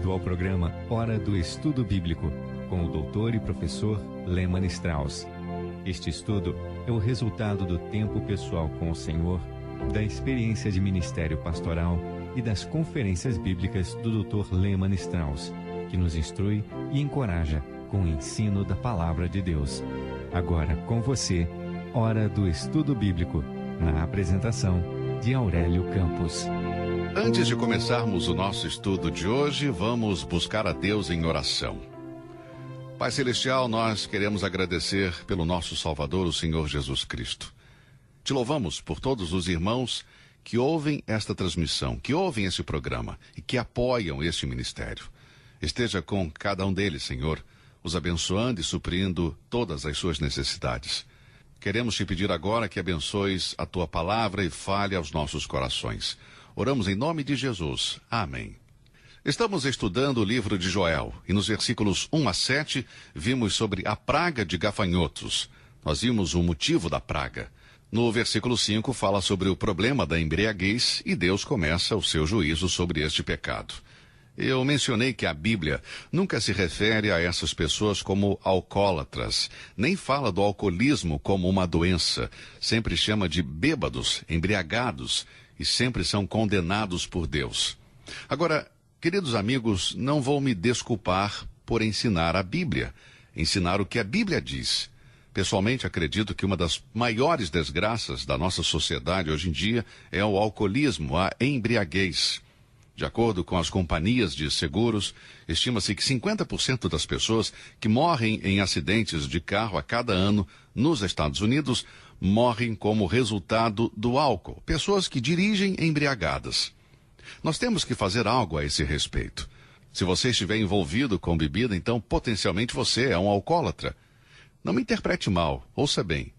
bem-vindo ao programa Hora do Estudo Bíblico, com o doutor e professor Lehmann Strauss. Este estudo é o resultado do tempo pessoal com o Senhor, da experiência de ministério pastoral e das conferências bíblicas do Dr. Lehmann Strauss, que nos instrui e encoraja com o ensino da Palavra de Deus. Agora com você, Hora do Estudo Bíblico, na apresentação de Aurélio Campos. Antes de começarmos o nosso estudo de hoje, vamos buscar a Deus em oração. Pai Celestial, nós queremos agradecer pelo nosso Salvador, o Senhor Jesus Cristo. Te louvamos por todos os irmãos que ouvem esta transmissão, que ouvem esse programa e que apoiam este ministério. Esteja com cada um deles, Senhor, os abençoando e suprindo todas as suas necessidades. Queremos te pedir agora que abençoes a tua palavra e fale aos nossos corações. Oramos em nome de Jesus. Amém. Estamos estudando o livro de Joel e nos versículos 1 a 7 vimos sobre a praga de gafanhotos. Nós vimos o motivo da praga. No versículo 5 fala sobre o problema da embriaguez e Deus começa o seu juízo sobre este pecado. Eu mencionei que a Bíblia nunca se refere a essas pessoas como alcoólatras, nem fala do alcoolismo como uma doença. Sempre chama de bêbados, embriagados, e sempre são condenados por Deus. Agora, queridos amigos, não vou me desculpar por ensinar a Bíblia, ensinar o que a Bíblia diz. Pessoalmente, acredito que uma das maiores desgraças da nossa sociedade hoje em dia é o alcoolismo, a embriaguez. De acordo com as companhias de seguros, estima-se que 50% das pessoas que morrem em acidentes de carro a cada ano nos Estados Unidos morrem como resultado do álcool. Pessoas que dirigem embriagadas. Nós temos que fazer algo a esse respeito. Se você estiver envolvido com bebida, então potencialmente você é um alcoólatra. Não me interprete mal, ouça bem.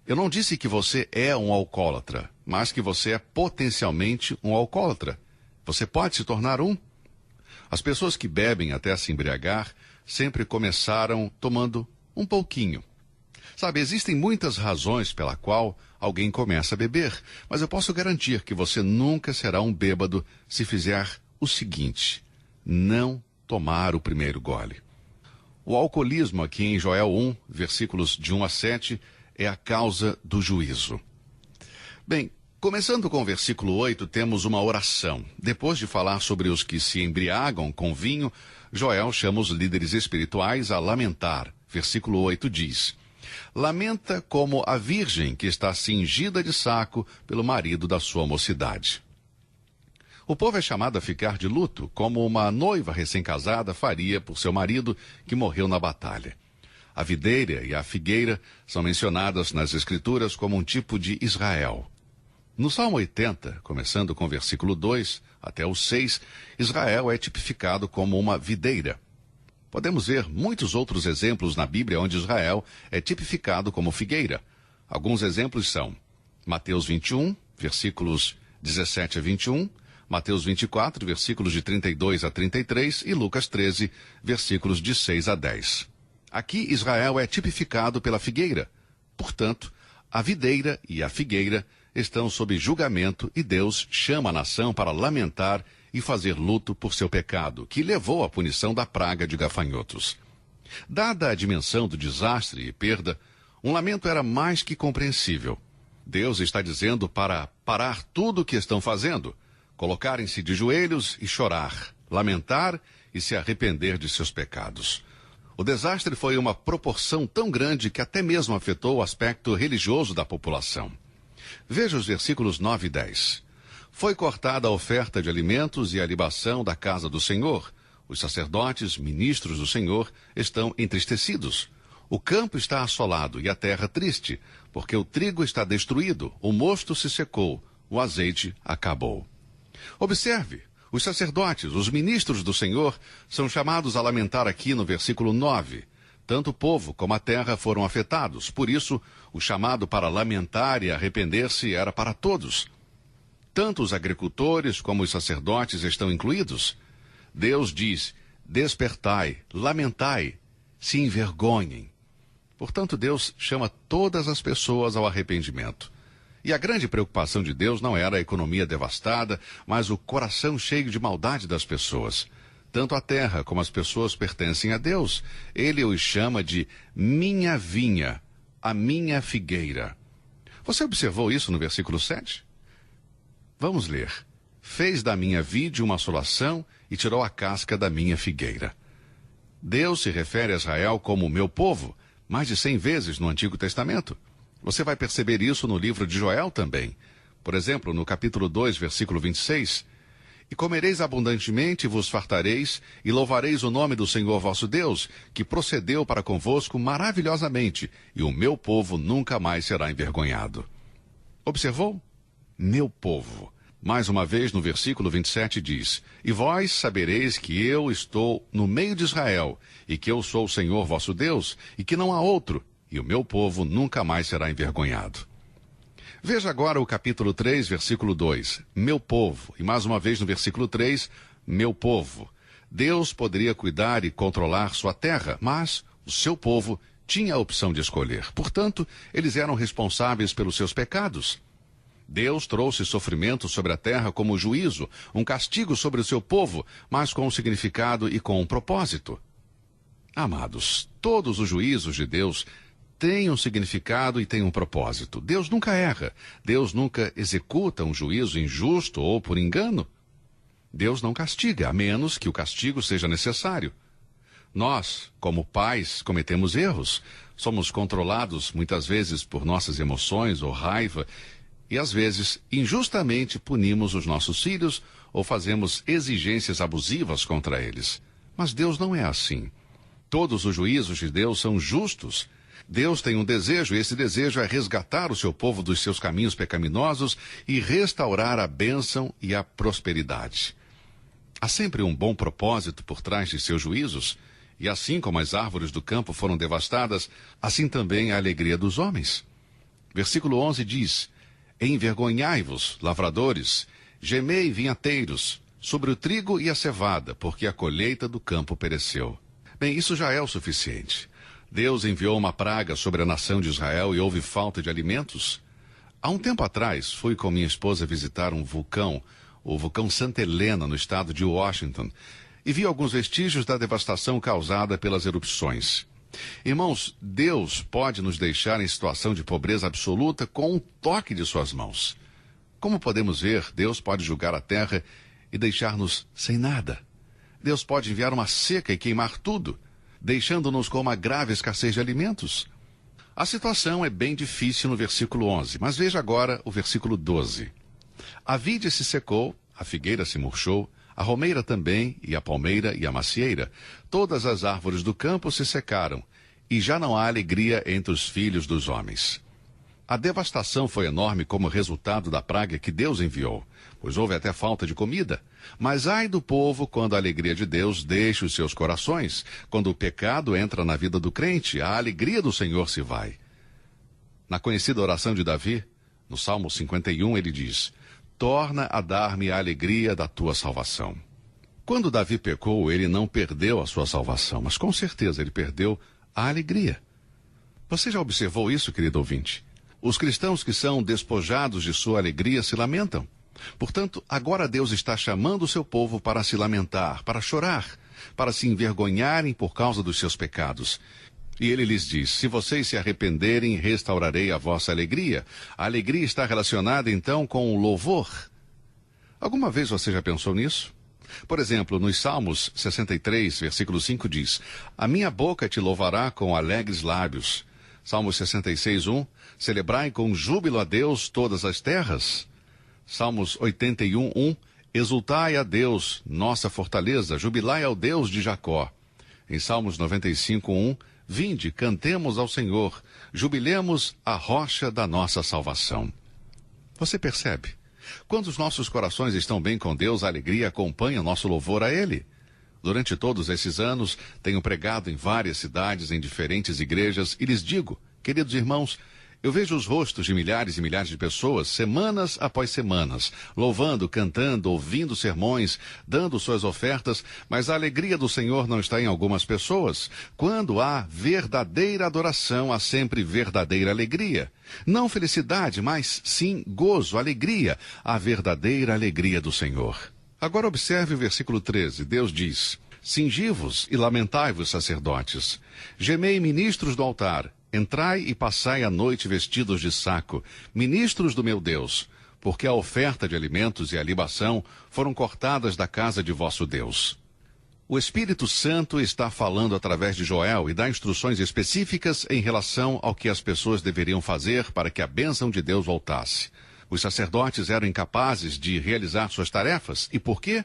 Eu não disse que você é um alcoólatra, mas que você é potencialmente um alcoólatra. Você pode se tornar um. As pessoas que bebem até se embriagar sempre começaram tomando um pouquinho. Sabe, existem muitas razões pela qual alguém começa a beber, mas eu posso garantir que você nunca será um bêbado se fizer o seguinte: não tomar o primeiro gole. O alcoolismo aqui em Joel 1, versículos de 1 a 7, é a causa do juízo. Bem, começando com o versículo 8, temos uma oração. Depois de falar sobre os que se embriagam com vinho, Joel chama os líderes espirituais a lamentar. Versículo 8 diz: lamenta como a virgem que está cingida de saco pelo marido da sua mocidade. O povo é chamado a ficar de luto, como uma noiva recém-casada faria por seu marido que morreu na batalha. A videira e a figueira são mencionadas nas Escrituras como um tipo de Israel. No Salmo 80, começando com o versículo 2 até o 6, Israel é tipificado como uma videira. Podemos ver muitos outros exemplos na Bíblia onde Israel é tipificado como figueira. Alguns exemplos são Mateus 21, versículos 17 a 21, Mateus 24, versículos de 32 a 33 e Lucas 13, versículos de 6 a 10. Aqui Israel é tipificado pela figueira. Portanto, a videira e a figueira estão sob julgamento e Deus chama a nação para lamentar e fazer luto por seu pecado, que levou à punição da praga de gafanhotos. Dada a dimensão do desastre e perda, um lamento era mais que compreensível. Deus está dizendo para parar tudo o que estão fazendo, colocarem-se de joelhos e chorar, lamentar e se arrepender de seus pecados. O desastre foi uma proporção tão grande que até mesmo afetou o aspecto religioso da população. Veja os versículos 9 e 10. Foi cortada a oferta de alimentos e a libação da casa do Senhor. Os sacerdotes, ministros do Senhor, estão entristecidos. O campo está assolado e a terra triste, porque o trigo está destruído, o mosto se secou, o azeite acabou. Observe, os sacerdotes, os ministros do Senhor, são chamados a lamentar aqui no versículo 9. Tanto o povo como a terra foram afetados, por isso o chamado para lamentar e arrepender-se era para todos. Tanto os agricultores como os sacerdotes estão incluídos. Deus diz: despertai, lamentai, se envergonhem. Portanto, Deus chama todas as pessoas ao arrependimento. E a grande preocupação de Deus não era a economia devastada, mas o coração cheio de maldade das pessoas. Tanto a terra como as pessoas pertencem a Deus. Ele os chama de minha vinha, a minha figueira. Você observou isso no versículo 7? Vamos ler. Fez da minha vide uma assolação e tirou a casca da minha figueira. Deus se refere a Israel como meu povo, mais de 100 vezes no Antigo Testamento. Você vai perceber isso no livro de Joel também. Por exemplo, no capítulo 2, versículo 26. E comereis abundantemente, vos fartareis, e louvareis o nome do Senhor vosso Deus, que procedeu para convosco maravilhosamente, e o meu povo nunca mais será envergonhado. Observou? Meu povo. Mais uma vez, no versículo 27 diz, e vós sabereis que eu estou no meio de Israel, e que eu sou o Senhor vosso Deus, e que não há outro, e o meu povo nunca mais será envergonhado. Veja agora o capítulo 3, versículo 2, meu povo, e mais uma vez no versículo 3, meu povo. Deus poderia cuidar e controlar sua terra, mas o seu povo tinha a opção de escolher. Portanto, eles eram responsáveis pelos seus pecados. Deus trouxe sofrimento sobre a terra como juízo, um castigo sobre o seu povo, mas com um significado e com um propósito. Amados, todos os juízos de Deus têm um significado e têm um propósito. Deus nunca erra. Deus nunca executa um juízo injusto ou por engano. Deus não castiga, a menos que o castigo seja necessário. Nós, como pais, cometemos erros. Somos controlados muitas vezes por nossas emoções ou raiva e, às vezes, injustamente punimos os nossos filhos ou fazemos exigências abusivas contra eles. Mas Deus não é assim. Todos os juízos de Deus são justos. Deus tem um desejo, e esse desejo é resgatar o seu povo dos seus caminhos pecaminosos e restaurar a bênção e a prosperidade. Há sempre um bom propósito por trás de seus juízos, e assim como as árvores do campo foram devastadas, assim também a alegria dos homens. Versículo 11 diz, envergonhai-vos, lavradores, gemei, vinhateiros, sobre o trigo e a cevada, porque a colheita do campo pereceu. Bem, isso já é o suficiente. Deus enviou uma praga sobre a nação de Israel e houve falta de alimentos. Há um tempo atrás, fui com minha esposa visitar um vulcão, o vulcão Santa Helena, no estado de Washington, e vi alguns vestígios da devastação causada pelas erupções. Irmãos, Deus pode nos deixar em situação de pobreza absoluta com um toque de suas mãos. Como podemos ver, Deus pode julgar a terra e deixar-nos sem nada. Deus pode enviar uma seca e queimar tudo, deixando-nos com uma grave escassez de alimentos. A situação é bem difícil no versículo 11, mas veja agora o versículo 12. A vide se secou, a figueira se murchou, a romeira também, e a palmeira e a macieira. Todas as árvores do campo se secaram, e já não há alegria entre os filhos dos homens. A devastação foi enorme como resultado da praga que Deus enviou, pois houve até falta de comida. Mas ai do povo quando a alegria de Deus deixa os seus corações, quando o pecado entra na vida do crente, a alegria do Senhor se vai. Na conhecida oração de Davi, no Salmo 51, ele diz, torna a dar-me a alegria da tua salvação. Quando Davi pecou, ele não perdeu a sua salvação, mas com certeza ele perdeu a alegria. Você já observou isso, querido ouvinte? Os cristãos que são despojados de sua alegria se lamentam. Portanto, agora Deus está chamando o seu povo para se lamentar, para chorar, para se envergonharem por causa dos seus pecados. E ele lhes diz, se vocês se arrependerem, restaurarei a vossa alegria. A alegria está relacionada, então, com o louvor. Alguma vez você já pensou nisso? Por exemplo, nos Salmos 63, versículo 5 diz, a minha boca te louvará com alegres lábios. Salmos 66, 1, celebrai com júbilo a Deus todas as terras. Salmos 81, 1, exultai a Deus, nossa fortaleza, jubilai ao Deus de Jacó. Em Salmos 95, 1, vinde, cantemos ao Senhor, jubilemos a rocha da nossa salvação. Você percebe? Quando os nossos corações estão bem com Deus, a alegria acompanha o nosso louvor a Ele. Durante todos esses anos, tenho pregado em várias cidades, em diferentes igrejas, e lhes digo, queridos irmãos, eu vejo os rostos de milhares e milhares de pessoas, semanas após semanas, louvando, cantando, ouvindo sermões, dando suas ofertas, mas a alegria do Senhor não está em algumas pessoas. Quando há verdadeira adoração, há sempre verdadeira alegria. Não felicidade, mas sim gozo, alegria, a verdadeira alegria do Senhor. Agora observe o versículo 13. Deus diz, Cingi-vos e lamentai-vos, sacerdotes. Gemei, ministros do altar. Entrai e passai a noite vestidos de saco, ministros do meu Deus, porque a oferta de alimentos e a libação foram cortadas da casa de vosso Deus. O Espírito Santo está falando através de Joel e dá instruções específicas em relação ao que as pessoas deveriam fazer para que a bênção de Deus voltasse. Os sacerdotes eram incapazes de realizar suas tarefas. E por quê?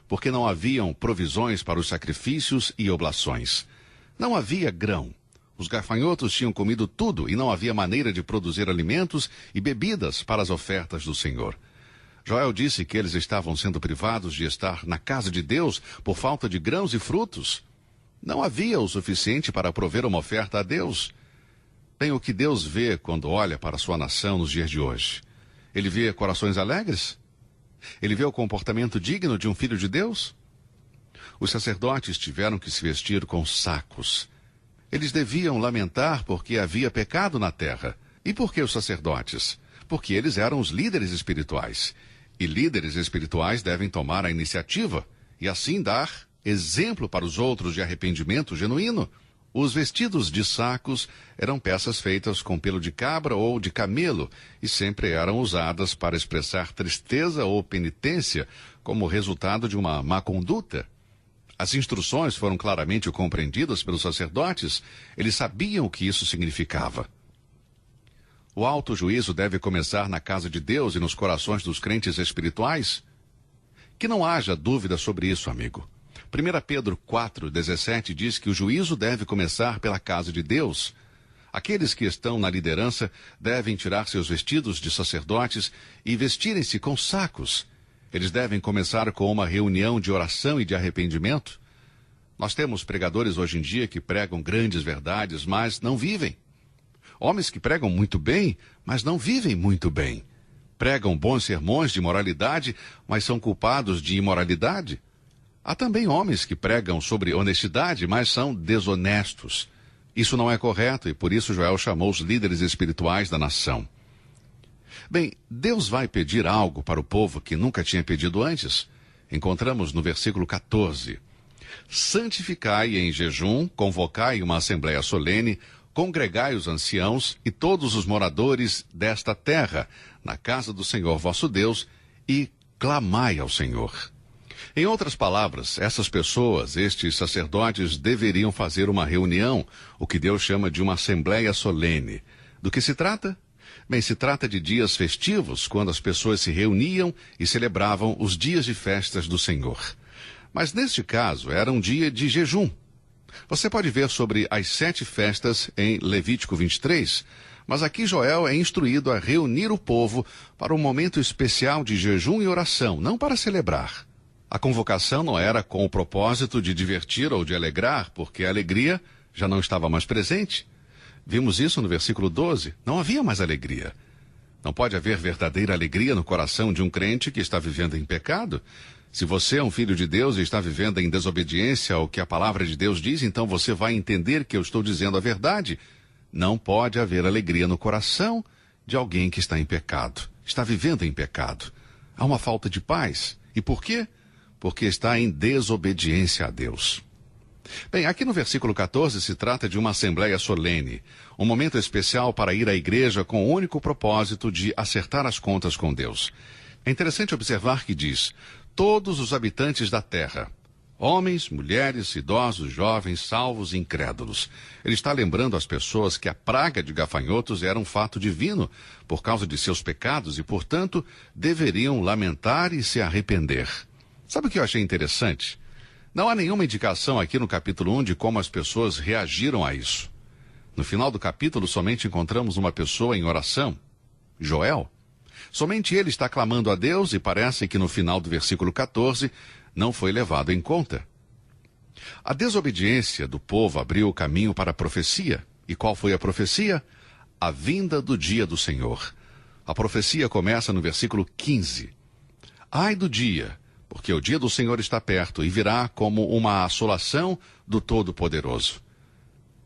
Porque não haviam provisões para os sacrifícios e oblações. Não havia grão. Os gafanhotos tinham comido tudo e não havia maneira de produzir alimentos e bebidas para as ofertas do Senhor. Joel disse que eles estavam sendo privados de estar na casa de Deus por falta de grãos e frutos. Não havia o suficiente para prover uma oferta a Deus. Bem, o que Deus vê quando olha para a sua nação nos dias de hoje? Ele vê corações alegres? Ele vê o comportamento digno de um filho de Deus? Os sacerdotes tiveram que se vestir com sacos. Eles deviam lamentar porque havia pecado na terra. E por que os sacerdotes? Porque eles eram os líderes espirituais. E líderes espirituais devem tomar a iniciativa e assim dar exemplo para os outros de arrependimento genuíno. Os vestidos de sacos eram peças feitas com pelo de cabra ou de camelo e sempre eram usadas para expressar tristeza ou penitência como resultado de uma má conduta. As instruções foram claramente compreendidas pelos sacerdotes. Eles sabiam o que isso significava. O alto juízo deve começar na casa de Deus e nos corações dos crentes espirituais? Que não haja dúvida sobre isso, amigo. 1 Pedro 4,17 diz que o juízo deve começar pela casa de Deus. Aqueles que estão na liderança devem tirar seus vestidos de sacerdotes e vestirem-se com sacos. Eles devem começar com uma reunião de oração e de arrependimento. Nós temos pregadores hoje em dia que pregam grandes verdades, mas não vivem. Homens que pregam muito bem, mas não vivem muito bem. Pregam bons sermões de moralidade, mas são culpados de imoralidade. Há também homens que pregam sobre honestidade, mas são desonestos. Isso não é correto e por isso Joel chamou os líderes espirituais da nação. Bem, Deus vai pedir algo para o povo que nunca tinha pedido antes. Encontramos no versículo 14. Santificai em jejum, convocai uma assembleia solene, congregai os anciãos e todos os moradores desta terra, na casa do Senhor vosso Deus, e clamai ao Senhor. Em outras palavras, essas pessoas, estes sacerdotes, deveriam fazer uma reunião, o que Deus chama de uma assembleia solene. Do que se trata? Bem, se trata de dias festivos, quando as pessoas se reuniam e celebravam os dias de festas do Senhor. Mas neste caso, era um dia de jejum. Você pode ver sobre as 7 festas em Levítico 23, mas aqui Joel é instruído a reunir o povo para um momento especial de jejum e oração, não para celebrar. A convocação não era com o propósito de divertir ou de alegrar, porque a alegria já não estava mais presente. Vimos isso no versículo 12. Não havia mais alegria. Não pode haver verdadeira alegria no coração de um crente que está vivendo em pecado. Se você é um filho de Deus e está vivendo em desobediência ao que a palavra de Deus diz, então você vai entender que eu estou dizendo a verdade. Não pode haver alegria no coração de alguém que está em pecado. Está vivendo em pecado. Há uma falta de paz. E por quê? Porque está em desobediência a Deus. Bem, aqui no versículo 14 se trata de uma assembleia solene, um momento especial para ir à igreja com o único propósito de acertar as contas com Deus. É interessante observar que diz, todos os habitantes da terra, homens, mulheres, idosos, jovens, salvos e incrédulos. Ele está lembrando às pessoas que a praga de gafanhotos era um fato divino por causa de seus pecados e, portanto, deveriam lamentar e se arrepender. Sabe o que eu achei interessante? Não há nenhuma indicação aqui no capítulo 1 de como as pessoas reagiram a isso. No final do capítulo, somente encontramos uma pessoa em oração, Joel. Somente ele está clamando a Deus e parece que no final do versículo 14 não foi levado em conta. A desobediência do povo abriu o caminho para a profecia. E qual foi a profecia? A vinda do dia do Senhor. A profecia começa no versículo 15. Ai do dia, porque o dia do Senhor está perto e virá como uma assolação do Todo-Poderoso.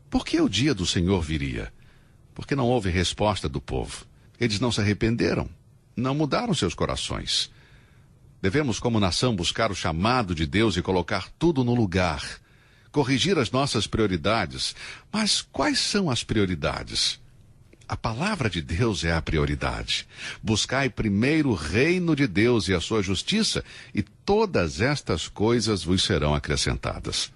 Por que o dia do Senhor viria? Porque não houve resposta do povo. Eles não se arrependeram, não mudaram seus corações. Devemos, como nação, buscar o chamado de Deus e colocar tudo no lugar. Corrigir as nossas prioridades. Mas quais são as prioridades? A palavra de Deus é a prioridade. Buscai primeiro o reino de Deus e a sua justiça, e todas estas coisas vos serão acrescentadas.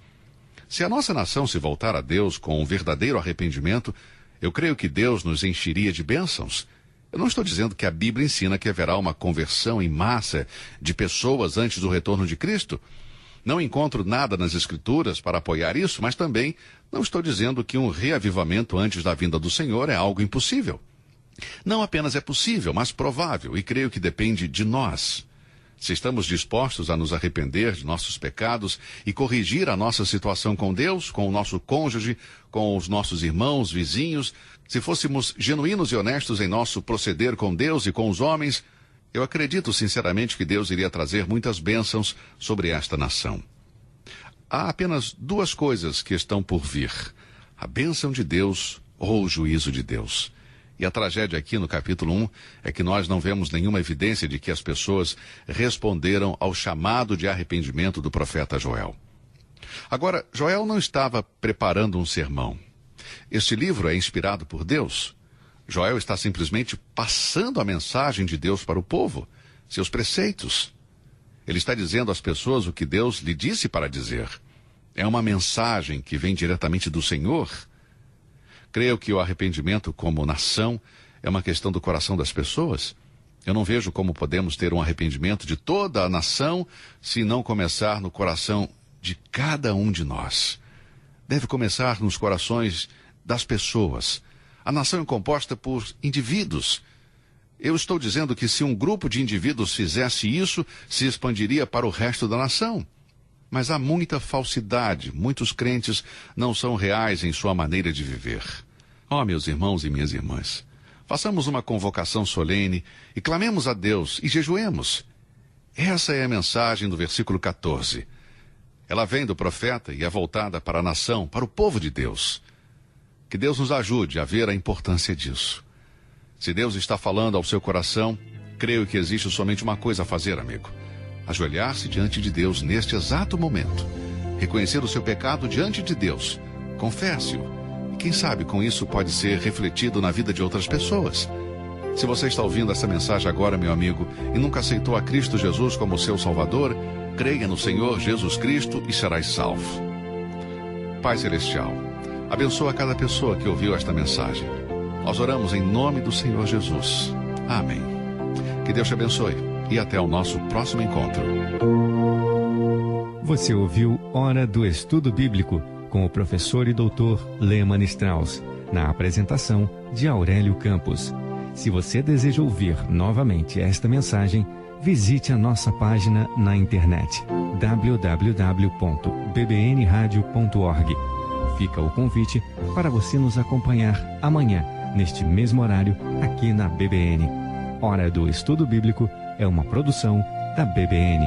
Se a nossa nação se voltar a Deus com um verdadeiro arrependimento, eu creio que Deus nos encheria de bênçãos. Eu não estou dizendo que a Bíblia ensina que haverá uma conversão em massa de pessoas antes do retorno de Cristo. Não encontro nada nas Escrituras para apoiar isso, mas também não estou dizendo que um reavivamento antes da vinda do Senhor é algo impossível. Não apenas é possível, mas provável, e creio que depende de nós. Se estamos dispostos a nos arrepender de nossos pecados e corrigir a nossa situação com Deus, com o nosso cônjuge, com os nossos irmãos, vizinhos, se fôssemos genuínos e honestos em nosso proceder com Deus e com os homens, eu acredito sinceramente que Deus iria trazer muitas bênçãos sobre esta nação. Há apenas duas coisas que estão por vir: a bênção de Deus ou o juízo de Deus. E a tragédia aqui no capítulo 1 é que nós não vemos nenhuma evidência de que as pessoas responderam ao chamado de arrependimento do profeta Joel. Agora, Joel não estava preparando um sermão. Este livro é inspirado por Deus. Joel está simplesmente passando a mensagem de Deus para o povo, seus preceitos. Ele está dizendo às pessoas o que Deus lhe disse para dizer. É uma mensagem que vem diretamente do Senhor. Creio que o arrependimento como nação é uma questão do coração das pessoas. Eu não vejo como podemos ter um arrependimento de toda a nação se não começar no coração de cada um de nós. Deve começar nos corações das pessoas. A nação é composta por indivíduos. Eu estou dizendo que se um grupo de indivíduos fizesse isso, se expandiria para o resto da nação. Mas há muita falsidade, muitos crentes não são reais em sua maneira de viver. Ó, meus irmãos e minhas irmãs, façamos uma convocação solene e clamemos a Deus e jejuemos. Essa é a mensagem do versículo 14. Ela vem do profeta e é voltada para a nação, para o povo de Deus. Que Deus nos ajude a ver a importância disso. Se Deus está falando ao seu coração, creio que existe somente uma coisa a fazer, amigo: ajoelhar-se diante de Deus neste exato momento, reconhecer o seu pecado diante de Deus, confesse-o, e quem sabe com isso pode ser refletido na vida de outras pessoas. Se você está ouvindo essa mensagem agora, meu amigo, e nunca aceitou a Cristo Jesus como seu Salvador, creia no Senhor Jesus Cristo e serás salvo. Pai Celestial, abençoa cada pessoa que ouviu esta mensagem. Nós oramos em nome do Senhor Jesus. Amém. Que Deus te abençoe e até o nosso próximo encontro. Você ouviu Hora do Estudo Bíblico com o professor e doutor Lehmann Strauss, na apresentação de Aurélio Campos. Se você deseja ouvir novamente esta mensagem, visite a nossa página na internet www.bbnradio.org. Fica o convite para você nos acompanhar amanhã, neste mesmo horário, aqui na BBN. Hora do Estudo Bíblico é uma produção da BBN.